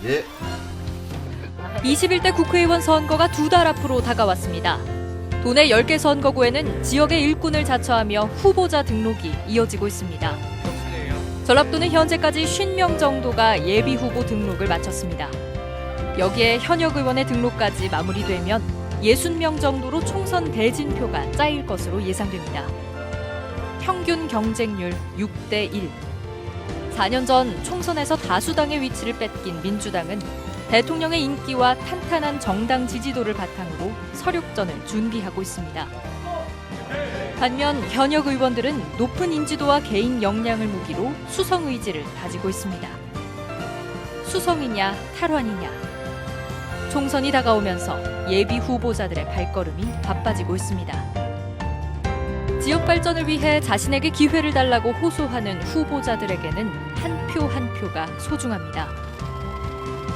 예. 21대 국회의원 선거가 2달 앞으로 다가왔습니다. 도내 10개 선거구에는 지역의 일꾼을 자처하며 후보자 등록이 이어지고 있습니다. 전라도는 현재까지 50명 정도가 예비 후보 등록을 마쳤습니다. 여기에 현역 의원의 등록까지 마무리되면 60명 정도로 총선 대진표가 짜일 것으로 예상됩니다. 평균 경쟁률 6대 1. 4년 전 총선에서 다수당의 위치를 뺏긴 민주당은 대통령의 인기와 탄탄한 정당 지지도를 바탕으로 서륙전을 준비하고 있습니다. 반면 현역 의원들은 높은 인지도와 개인 역량을 무기로 수성 의지를 다지고 있습니다. 수성이냐 탈환이냐. 총선이 다가오면서 예비 후보자들의 발걸음이 바빠지고 있습니다. 지역 발전을 위해 자신에게 기회를 달라고 호소하는 후보자들에게는 한 표 한 표가 소중합니다.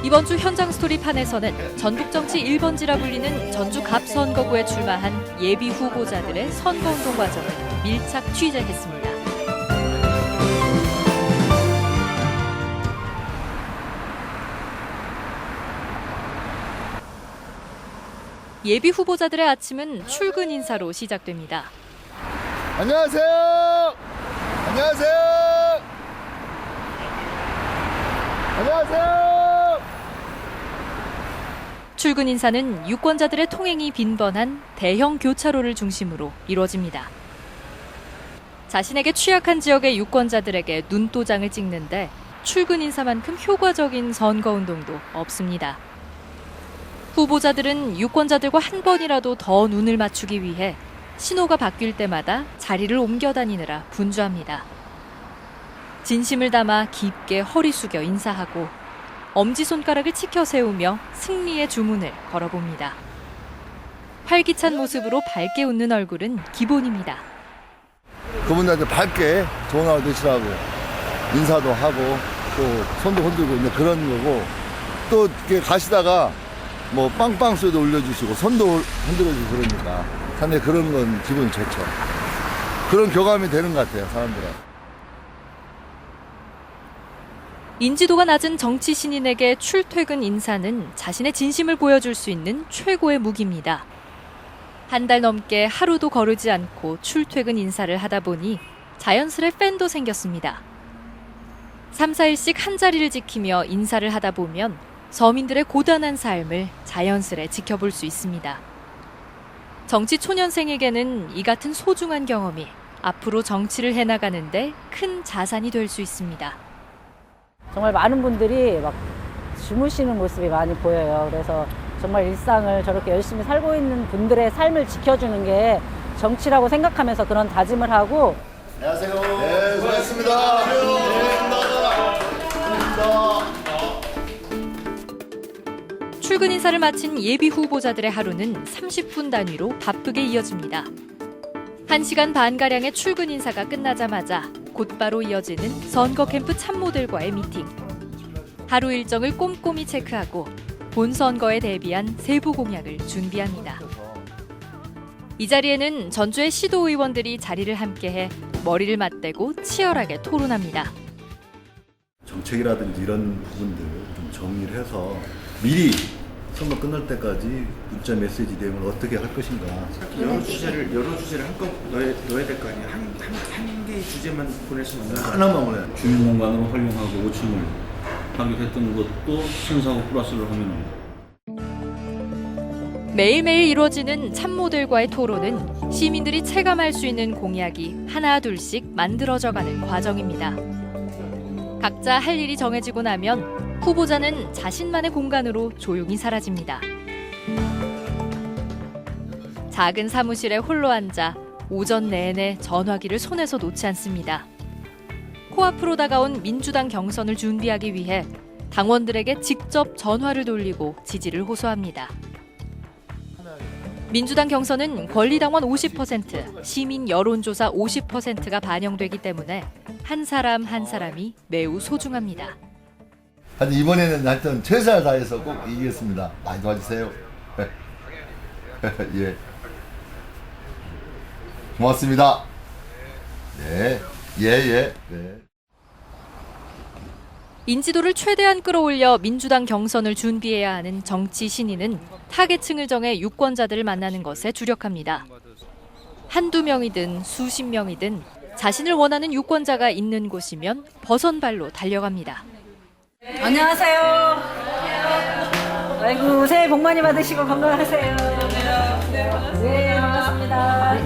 이번 주 현장 스토리판에서는 전국 정치 1번지라 불리는 전주 갑선거구에 출마한 예비 후보자들의 선거운동 과정을 밀착 취재했습니다. 예비 후보자들의 아침은 출근 인사로 시작됩니다. 안녕하세요. 안녕하세요. 안녕하세요. 출근 인사는 유권자들의 통행이 빈번한 대형 교차로를 중심으로 이루어집니다. 자신에게 취약한 지역의 유권자들에게 눈도장을 찍는데 출근 인사만큼 효과적인 선거운동도 없습니다. 후보자들은 유권자들과 한 번이라도 더 눈을 맞추기 위해 신호가 바뀔 때마다 자리를 옮겨 다니느라 분주합니다. 진심을 담아 깊게 허리 숙여 인사하고 엄지손가락을 치켜 세우며 승리의 주문을 걸어봅니다. 활기찬 모습으로 밝게 웃는 얼굴은 기본입니다. 그분들한테 밝게 좋은 하루 되시라고 인사도 하고 또 손도 흔들고 이제 그런 거고 또 이렇게 가시다가 뭐 빵빵 소리도 올려주시고 손도 흔들어주고 그러니까 상당히 그런 건 기분이 좋죠. 그런 교감이 되는 것 같아요, 사람들은. 인지도가 낮은 정치 신인에게 출퇴근 인사는 자신의 진심을 보여줄 수 있는 최고의 무기입니다. 한 달 넘게 하루도 거르지 않고 출퇴근 인사를 하다 보니 자연스레 팬도 생겼습니다. 3, 4일씩 한 자리를 지키며 인사를 하다 보면 서민들의 고단한 삶을 자연스레 지켜볼 수 있습니다. 정치 초년생에게는 이 같은 소중한 경험이 앞으로 정치를 해나가는데 큰 자산이 될 수 있습니다. 정말 많은 분들이 막 주무시는 모습이 많이 보여요. 그래서 정말 일상을 저렇게 열심히 살고 있는 분들의 삶을 지켜주는 게 정치라고 생각하면서 그런 다짐을 하고. 안녕하세요. 네, 수고하셨습니다. 출근 인사를 마친 예비 후보자들의 하루는 30분 단위로 바쁘게 이어집니다. 1시간 반가량의 출근 인사가 끝나자마자 곧바로 이어지는 선거 캠프 참모들과의 미팅. 하루 일정을 꼼꼼히 체크하고 본선거에 대비한 세부 공약을 준비합니다. 이 자리에는 전주의 시도의원들이 자리를 함께해 머리를 맞대고 치열하게 토론합니다. 정책이라든지 이런 부분들 좀 정리를 해서 미리 선거 끝날 때까지 문자 메시지 내용을 어떻게 할 것인가. 여러 주제를 한꺼번에 넣어야 될 거 아니에요. 한 개의 주제만 보낼 수는 없는 거예요. 하나만 보내. 주민 공간으로 활용하고 5층을 하기했던 것도 순서하고 플러스를 하면 매일매일 이루어지는 참모들과의 토론은 시민들이 체감할 수 있는 공약이 하나 둘씩 만들어져가는 과정입니다. 각자 할 일이 정해지고 나면 후보자는 자신만의 공간으로 조용히 사라집니다. 작은 사무실에 홀로 앉아 오전 내내 전화기를 손에서 놓지 않습니다. 코앞으로 다가온 민주당 경선을 준비하기 위해 당원들에게 직접 전화를 돌리고 지지를 호소합니다. 민주당 경선은 권리당원 50%, 시민 여론조사 50%가 반영되기 때문에 한 사람 한 사람이 매우 소중합니다. 하여튼 이번에는 하여튼 최선을 다해서 꼭 이기겠습니다. 많이 도와주세요. 예. 고맙습니다. 네. 예. 네. 인지도를 최대한 끌어올려 민주당 경선을 준비해야 하는 정치 신인은 타겟층을 정해 유권자들을 만나는 것에 주력합니다. 한두 명이든 수십 명이든 자신을 원하는 유권자가 있는 곳이면 버선발로 달려갑니다. 안녕하세요. 아이고, 새해 복 많이 받으시고 건강하세요. 네, 반갑습니다.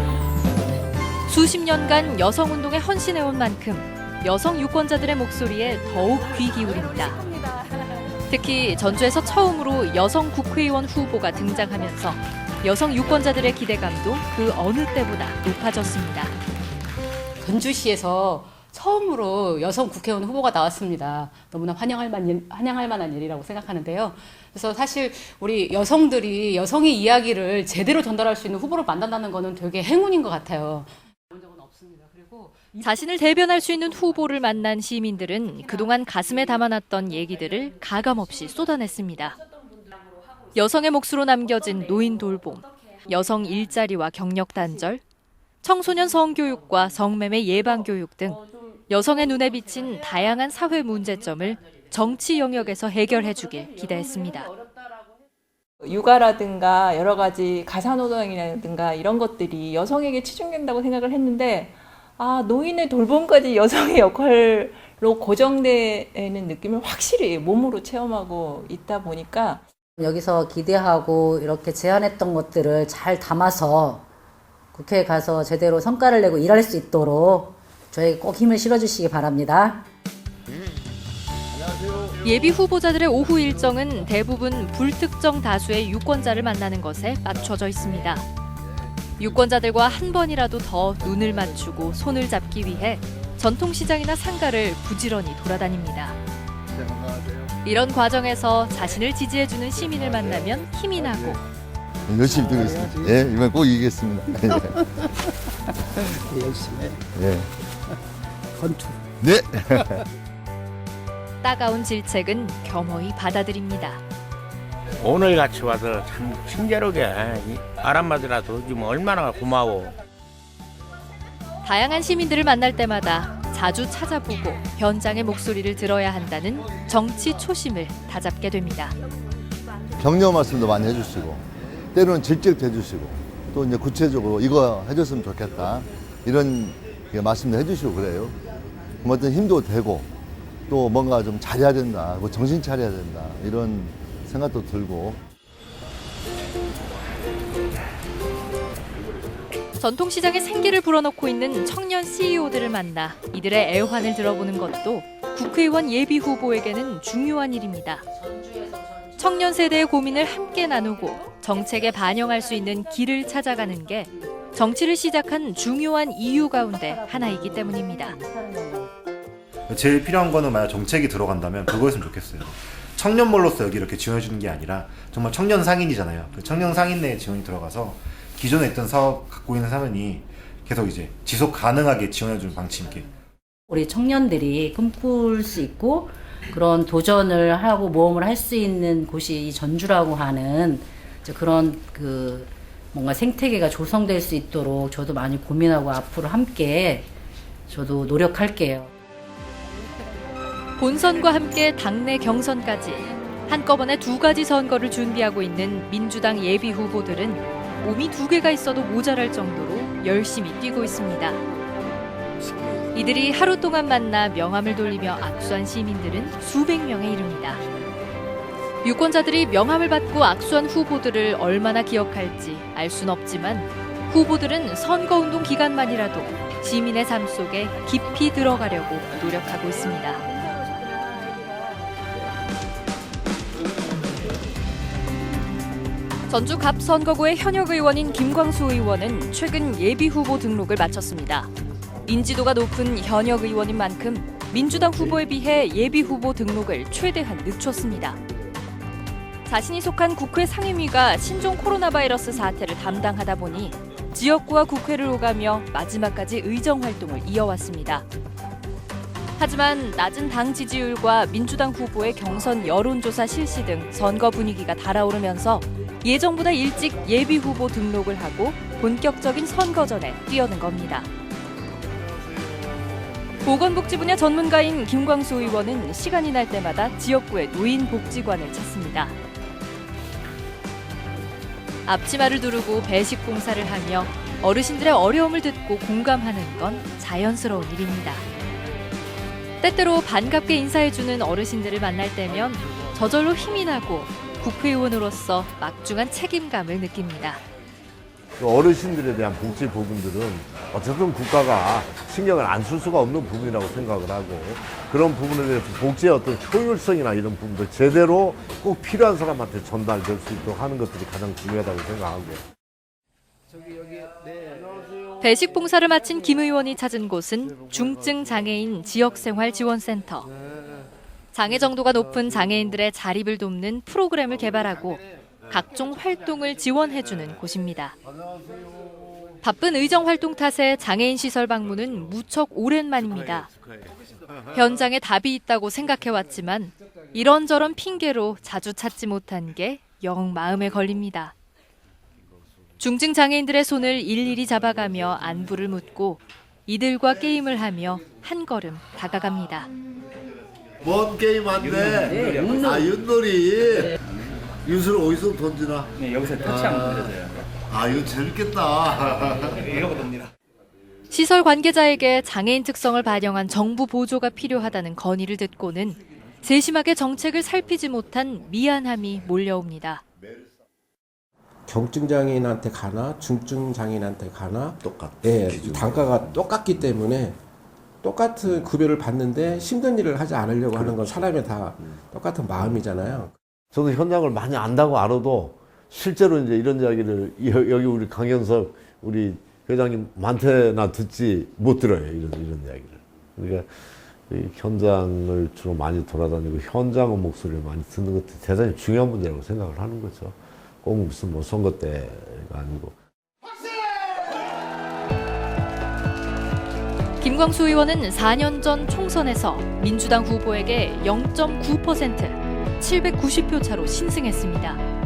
수십 년간 여성운동에 헌신해온 만큼 여성 유권자들의 목소리에 더욱 귀 기울입니다. 특히 전주에서 처음으로 여성 국회의원 후보가 등장하면서 여성 유권자들의 기대감도 그 어느 때보다 높아졌습니다. 전주시에서 처음으로 여성 국회의원 후보가 나왔습니다. 너무나 환영할 만한 일이라고 생각하는데요. 그래서 사실 우리 여성들이 여성의 이야기를 제대로 전달할 수 있는 후보를 만난다는 것은 되게 행운인 것 같아요. 자신을 대변할 수 있는 후보를 만난 시민들은 그동안 가슴에 담아놨던 얘기들을 가감없이 쏟아냈습니다. 여성의 몫으로 남겨진 노인 돌봄, 여성 일자리와 경력 단절, 청소년 성교육과 성매매 예방 교육 등 여성의 눈에 비친 다양한 사회 문제점을 정치 영역에서 해결해 주길 기대했습니다. 육아라든가 여러 가지 가사노동이라든가 이런 것들이 여성에게 치중된다고 생각을 했는데 노인의 돌봄까지 여성의 역할로 고정되는 느낌을 확실히 몸으로 체험하고 있다 보니까 여기서 기대하고 이렇게 제안했던 것들을 잘 담아서 국회에 가서 제대로 성과를 내고 일할 수 있도록 저에게 꼭 힘을 실어주시기 바랍니다. 예비 후보자들의 오후 일정은 대부분 불특정 다수의 유권자를 만나는 것에 맞춰져 있습니다. 유권자들과 한 번이라도 더 눈을 맞추고 손을 잡기 위해 전통시장이나 상가를 부지런히 돌아다닙니다. 이런 과정에서 자신을 지지해주는 시민을 만나면 힘이 나고 열심히 뛰고 있습니다. 예, 이번 꼭 이기겠습니다. 열심히 예. 건투. 네. 따가운 질책은 겸허히 받아들입니다. 오늘 같이 와서 참 친절하게 알한마디라도 주면 얼마나 고마워. 다양한 시민들을 만날 때마다 자주 찾아보고 현장의 목소리를 들어야 한다는 정치 초심을 다잡게 됩니다. 격려 말씀도 많이 해주시고 때로는 질책도 해주시고 또 이제 구체적으로 이거 해줬으면 좋겠다 이런 말씀도 해주시고 그래요. 그럼 어떤 힘도 되고 또 뭔가 좀 잘해야 된다, 뭐 정신 차려야 된다 이런 생각도 들고. 전통시장에 생기를 불어넣고 있는 청년 CEO들을 만나 이들의 애환을 들어보는 것도 국회의원 예비 후보에게는 중요한 일입니다. 청년 세대의 고민을 함께 나누고 정책에 반영할 수 있는 길을 찾아가는 게 정치를 시작한 중요한 이유 가운데 하나이기 때문입니다. 제일 필요한 거는 만약 정책이 들어간다면 그거였으면 좋겠어요. 청년몰로서 여기 이렇게 지원해주는 게 아니라 정말 청년 상인이잖아요. 그 청년 상인 내에 지원이 들어가서 기존에 있던 사업 갖고 있는 사람이 계속 이제 지속 가능하게 지원해주는 방침이게. 우리 청년들이 꿈꿀 수 있고 그런 도전을 하고 모험을 할 수 있는 곳이 이 전주라고 하는 그런 뭔가 생태계가 조성될 수 있도록 저도 많이 고민하고 앞으로 함께 저도 노력할게요. 본선과 함께 당내 경선까지 한꺼번에 두 가지 선거를 준비하고 있는 민주당 예비 후보들은 몸이 두 개가 있어도 모자랄 정도로 열심히 뛰고 있습니다. 이들이 하루 동안 만나 명함을 돌리며 악수한 시민들은 수백 명에 이릅니다. 유권자들이 명함을 받고 악수한 후보들을 얼마나 기억할지 알 순 없지만 후보들은 선거운동 기간만이라도 시민의 삶 속에 깊이 들어가려고 노력하고 있습니다. 전주 갑 선거구의 현역 의원인 김광수 의원은 최근 예비 후보 등록을 마쳤습니다. 인지도가 높은 현역 의원인 만큼 민주당 후보에 비해 예비 후보 등록을 최대한 늦췄습니다. 자신이 속한 국회 상임위가 신종 코로나 바이러스 사태를 담당하다 보니 지역구와 국회를 오가며 마지막까지 의정 활동을 이어왔습니다. 하지만 낮은 당 지지율과 민주당 후보의 경선 여론조사 실시 등 선거 분위기가 달아오르면서 예정보다 일찍 예비 후보 등록을 하고 본격적인 선거전에 뛰어든 겁니다. 보건복지 분야 전문가인 김광수 의원은 시간이 날 때마다 지역구의 노인복지관을 찾습니다. 앞치마를 두르고 배식 봉사를 하며 어르신들의 어려움을 듣고 공감하는 건 자연스러운 일입니다. 때때로 반갑게 인사해주는 어르신들을 만날 때면 저절로 힘이 나고 국회의원으로서 막중한 책임감을 느낍니다. 어르신들에 대한 복지 부분들은 어쨌든 국가가 신경을 안 쓸 수가 없는 부분이라고 생각을 하고, 그런 부분에 대해서 복지의 어떤 효율성이나 이런 부분들 제대로 꼭 필요한 사람한테 전달될 수 있도록 하는 것들이 가장 중요하다고 생각하고. 배식 봉사를 마친 김 의원이 찾은 곳은 중증 장애인 지역생활지원센터. 장애 정도가 높은 장애인들의 자립을 돕는 프로그램을 개발하고 각종 활동을 지원해주는 곳입니다. 바쁜 의정 활동 탓에 장애인 시설 방문은 무척 오랜만입니다. 현장에 답이 있다고 생각해왔지만 이런저런 핑계로 자주 찾지 못한 게 영 마음에 걸립니다. 중증 장애인들의 손을 일일이 잡아가며 안부를 묻고 이들과 게임을 하며 한 걸음 다가갑니다. 뭔 게임 안 돼? 아, 윷놀이. 윷을 어디서 던지나? 네, 여기서 터치하면 던져져요. 아, 이거 재밌겠다. 이러고 놉니다. 시설 관계자에게 장애인 특성을 반영한 정부 보조가 필요하다는 건의를 듣고는 세심하게 정책을 살피지 못한 미안함이 몰려옵니다. 경증 장애인한테 가나 중증 장애인한테 가나 똑같아. 예, 단가가 똑같기 때문에 똑같은 급여를 받는데 힘든 일을 하지 않으려고 하는 건 사람의 다 똑같은 마음이잖아요. 저도 현장을 많이 안다고 알아도 실제로 이제 이런 이야기를 여기 우리 강현석 우리 회장님한테나 듣지 못 들어요. 이런 이야기를. 그러니까 이 현장을 주로 많이 돌아다니고 현장의 목소리를 많이 듣는 것도 대단히 중요한 문제라고 생각을 하는 거죠. 꼭 무슨 뭐 선거 때가 아니고. 김광수 의원은 4년 전 총선에서 민주당 후보에게 0.9%, 790표 차로 신승했습니다.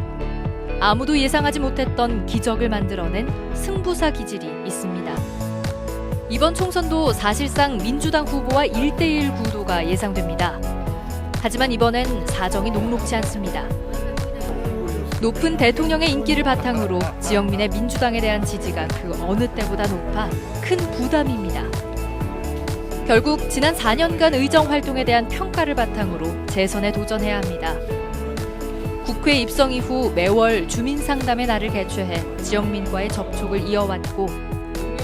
아무도 예상하지 못했던 기적을 만들어낸 승부사 기질이 있습니다. 이번 총선도 사실상 민주당 후보와 1대1 구도가 예상됩니다. 하지만 이번엔 사정이 녹록지 않습니다. 높은 대통령의 인기를 바탕으로 지역민의 민주당에 대한 지지가 그 어느 때보다 높아 큰 부담입니다. 결국 지난 4년간 의정 활동에 대한 평가를 바탕으로 재선에 도전해야 합니다. 국회 입성 이후 매월 주민상담의 날을 개최해 지역민과의 접촉을 이어왔고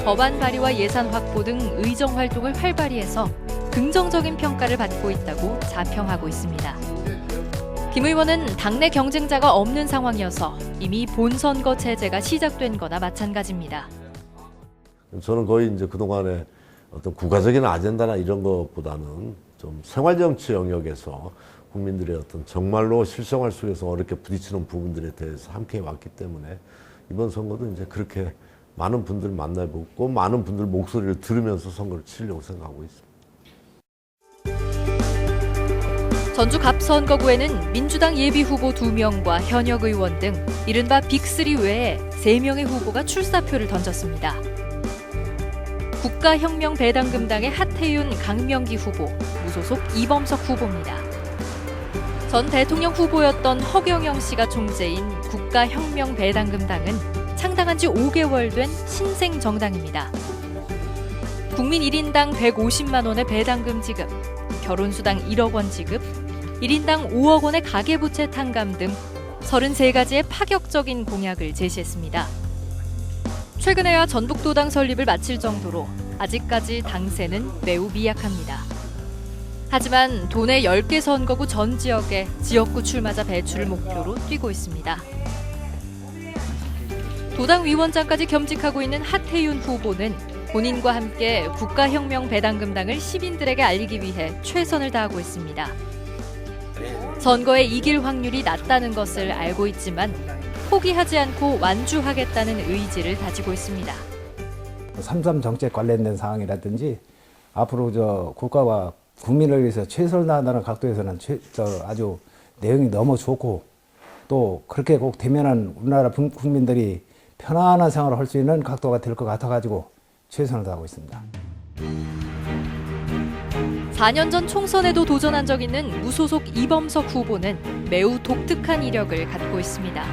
법안 발의와 예산 확보 등 의정 활동을 활발히 해서 긍정적인 평가를 받고 있다고 자평하고 있습니다. 김 의원은 당내 경쟁자가 없는 상황이어서 이미 본선거 체제가 시작된 거나 마찬가지입니다. 저는 거의 이제 그동안에 어떤 국가적인 아젠다나 이런 것보다는 좀 생활정치 영역에서 국민들의 어떤 정말로 실생활 속에서 어렵게 부딪히는 부분들에 대해서 함께 왔기 때문에 이번 선거도 이제 그렇게 많은 분들을 만나보고 많은 분들 목소리를 들으면서 선거를 치려고 생각하고 있습니다. 전주 갑선거구에는 민주당 예비후보 2명과 현역 의원 등 이른바 빅3 외에 3명의 후보가 출사표를 던졌습니다. 국가혁명배당금당의 하태윤, 강명기 후보, 무소속 이범석 후보입니다. 전 대통령 후보였던 허경영 씨가 총재인 국가혁명배당금당은 창당한 지 5개월 된 신생 정당입니다. 국민 1인당 150만 원의 배당금 지급, 결혼수당 1억 원 지급, 1인당 5억 원의 가계부채 탕감 등 33가지의 파격적인 공약을 제시했습니다. 최근에야 전북도당 설립을 마칠 정도로 아직까지 당세는 매우 미약합니다. 하지만 도내 10개 선거구 전 지역에 지역구 출마자 배출을 목표로 뛰고 있습니다. 도당 위원장까지 겸직하고 있는 하태윤 후보는 본인과 함께 국가혁명배당금당을 시민들에게 알리기 위해 최선을 다하고 있습니다. 선거에 이길 확률이 낮다는 것을 알고 있지만 포기하지 않고 완주하겠다는 의지를 다지고 있습니다. 3.3 정책 관련된 사항이라든지 앞으로 국가와 국민을 위해서 최선을 다한다는 각도에서는 아주 내용이 너무 좋고 또 그렇게 꼭 되면은 우리나라 국민들이 편안한 생활을 할 수 있는 각도가 될 것 같아가지고 최선을 다하고 있습니다. 4년 전 총선에도 도전한 적 있는 무소속 이범석 후보는 매우 독특한 이력을 갖고 있습니다.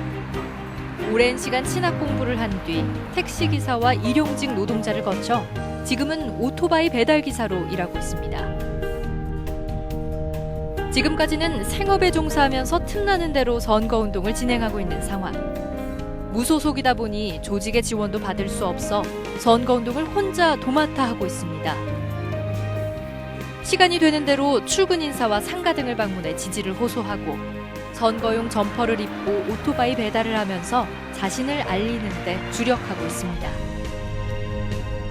오랜 시간 신학 공부를 한 뒤 택시기사와 일용직 노동자를 거쳐 지금은 오토바이 배달기사로 일하고 있습니다. 지금까지는 생업에 종사하면서 틈나는 대로 선거운동을 진행하고 있는 상황. 무소속이다 보니 조직의 지원도 받을 수 없어 선거운동을 혼자 도맡아 하고 있습니다. 시간이 되는 대로 출근 인사와 상가 등을 방문해 지지를 호소하고 선거용 점퍼를 입고 오토바이 배달을 하면서 자신을 알리는 데 주력하고 있습니다.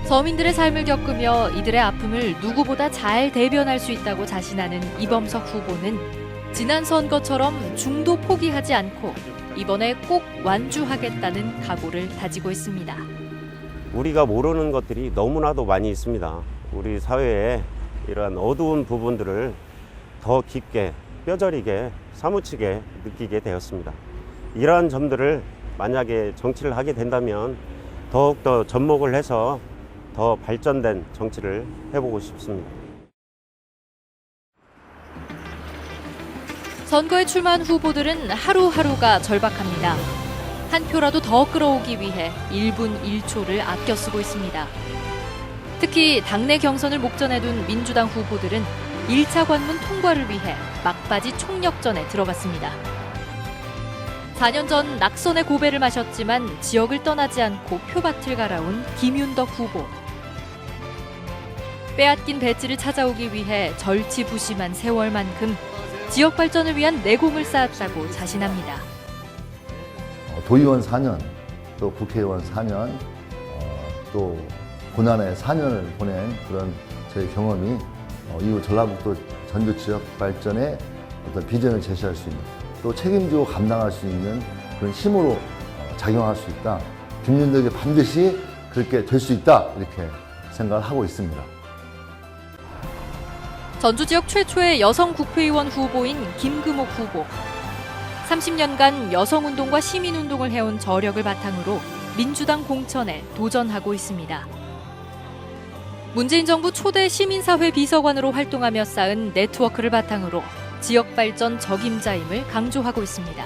서민들의 삶을 겪으며 이들의 아픔을 누구보다 잘 대변할 수 있다고 자신하는 이범석 후보는 지난 선거처럼 중도 포기하지 않고 이번에 꼭 완주하겠다는 각오를 다지고 있습니다. 우리가 모르는 것들이 너무나도 많이 있습니다. 우리 사회에 이러한 어두운 부분들을 더 깊게 뼈저리게 사무치게 느끼게 되었습니다. 이러한 점들을 만약에 정치를 하게 된다면 더욱더 접목을 해서 더 발전된 정치를 해보고 싶습니다. 선거에 출마한 후보들은 하루하루가 절박합니다. 한 표라도 더 끌어오기 위해 1분 1초를 아껴 쓰고 있습니다. 특히 당내 경선을 목전에 둔 민주당 후보들은 1차 관문 통과를 위해 막바지 총력전에 들어갔습니다. 4년 전 낙선의 고배를 마셨지만 지역을 떠나지 않고 표밭을 갈아온 김윤덕 후보. 빼앗긴 배지를 찾아오기 위해 절치부심한 세월만큼 지역 발전을 위한 내공을 쌓았다고 자신합니다. 도의원 4년, 또 국회의원 4년, 또 고난의 4년을 보낸 그런 제 경험이 이후 전라북도 전주 지역 발전에 어떤 비전을 제시할 수 있는, 또 책임지고 감당할 수 있는 그런 힘으로 작용할 수 있다. 김윤덕이 반드시 그렇게 될 수 있다. 이렇게 생각을 하고 있습니다. 전주 지역 최초의 여성 국회의원 후보인 김금옥 후보. 30년간 여성운동과 시민운동을 해온 저력을 바탕으로 민주당 공천에 도전하고 있습니다. 문재인 정부 초대 시민사회 비서관으로 활동하며 쌓은 네트워크를 바탕으로 지역 발전 적임자임을 강조하고 있습니다.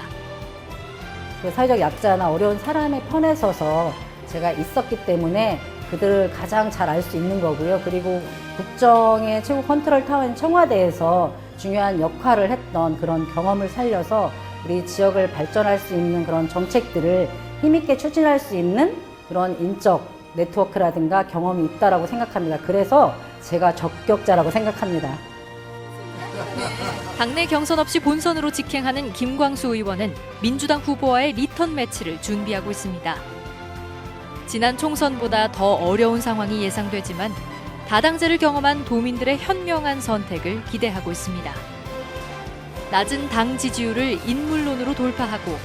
사회적 약자나 어려운 사람의 편에 서서 제가 있었기 때문에 그들을 가장 잘 알 수 있는 거고요. 그리고 국정의 최고 컨트롤 타워인 청와대에서 중요한 역할을 했던 그런 경험을 살려서 우리 지역을 발전할 수 있는 그런 정책들을 힘있게 추진할 수 있는 그런 인적 네트워크라든가 경험이 있다라고 생각합니다. 그래서 제가 적격자라고 생각합니다. 당내 경선 없이 본선으로 직행하는 김광수 의원은 민주당 후보와의 리턴 매치를 준비하고 있습니다. 지난 총선보다 더 어려운 상황이 예상되지만 다당제를 경험한 도민들의 현명한 선택을 기대하고 있습니다. 낮은 당 지지율을 인물론으로 돌파하고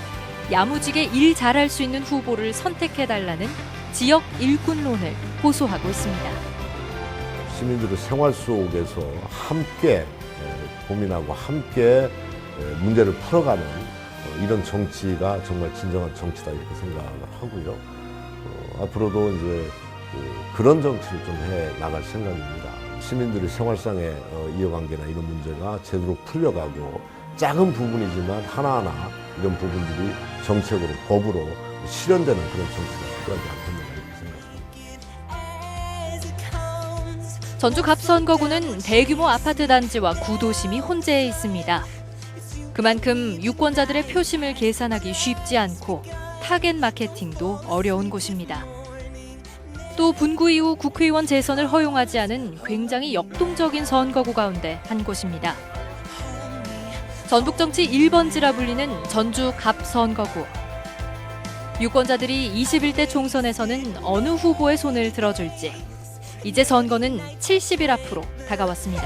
야무지게 일 잘할 수 있는 후보를 선택해달라는 지역 일꾼론을 호소하고 있습니다. 시민들의 생활 속에서 함께 고민하고 함께 문제를 풀어가는 이런 정치가 정말 진정한 정치다 이렇게 생각을 하고요. 앞으로도 이제 그런 정치를 좀 해 나갈 생각입니다. 시민들의 생활상의 이해관계나 이런 문제가 제대로 풀려가고 작은 부분이지만 하나하나 이런 부분들이 정책으로 법으로 실현되는 그런 정치가 필요하지 않겠나 이렇게 생각합니다. 전주 갑선거구는 대규모 아파트 단지와 구도심이 혼재해 있습니다. 그만큼 유권자들의 표심을 계산하기 쉽지 않고 타겟 마케팅도 어려운 곳입니다. 또 분구 이후 국회의원 재선을 허용하지 않은 굉장히 역동적인 선거구 가운데 한 곳입니다. 전북정치 1번지라 불리는 전주 갑선거구. 유권자들이 21대 총선에서는 어느 후보의 손을 들어줄지 이제 선거는 70일 앞으로 다가왔습니다.